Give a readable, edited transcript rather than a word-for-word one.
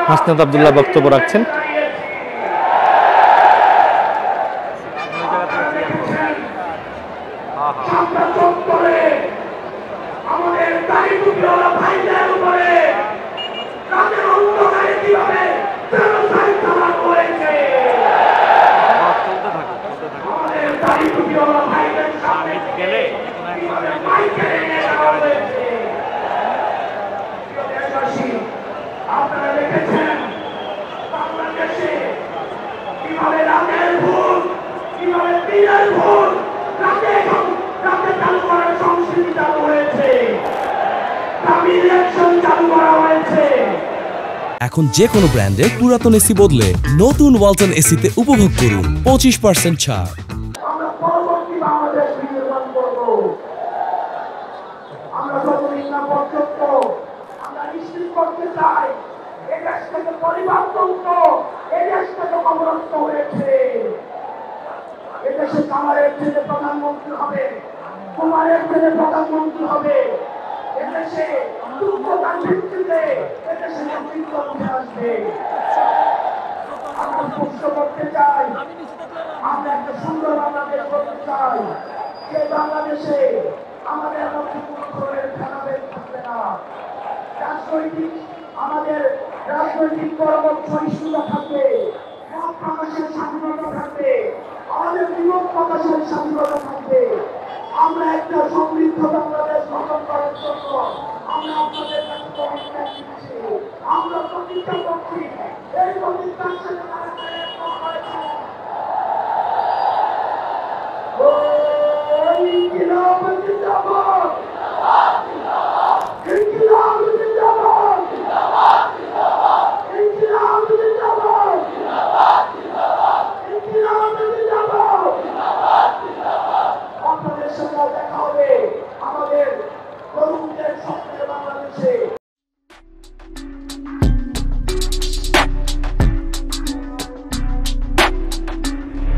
হাসনাত আব্দুল্লাহ বক্তব্য রাখছেন। আপনারা দেখেছেন বাংলাদেশে কিভাবে রাতের ভোট, কিভাবে দিনের ভোট, রাতে চালু করার সংস্কৃতি চালু হয়েছে, দামি ইলেকশন চালু করা হয়েছে। এখন যে কোনো ব্র্যান্ডের পুরাতন এসি বদলে নতুন ওয়ালটন এসিতে উপভোগ করুন 25% ছাড়। আমরা পরবর্তী বাংলাদেশ নির্মাণ করব। আমরা যতদিন না পর্যন্ত আমরা নিশ্চিত করতে চাই এই দেশ থেকে পরিবর্তন, এই দেশ থেকে অবরুদ্ধ হয়েছে। এদেশে কামারের ছেলে প্রধানমন্ত্রী হবে, কুমারের ছেলে প্রধানমন্ত্রী হবে। এদেশে যোগ্যতার ভিত্তিতে এদেশে নেতৃত্ব উঠে আসবে। আমরা স্পষ্ট করতে চাই, আমরা একটা সুন্দর বাংলাদেশ করতে চাই, যে বাংলাদেশে আমাদের মধ্যে কোনো ধরনের ভেদাভেদ থাকবে না। আমাদের রাজনৈতিক কর্মঠ সহিষ্ণুতা থাকবে, মত প্রকাশের স্বাধীনতা থাকবে, আমাদের বিমত প্রকাশের স্বাধীনতা থাকবে। আমরা একটা সমৃদ্ধ বাংলাদেশ গঠন করার জন্য আমরা আপনাদের কাছে কমিটমেন্ট দিচ্ছি, আমরা প্রতিজ্ঞা করছি। এই প্রতিজ্ঞার সাথে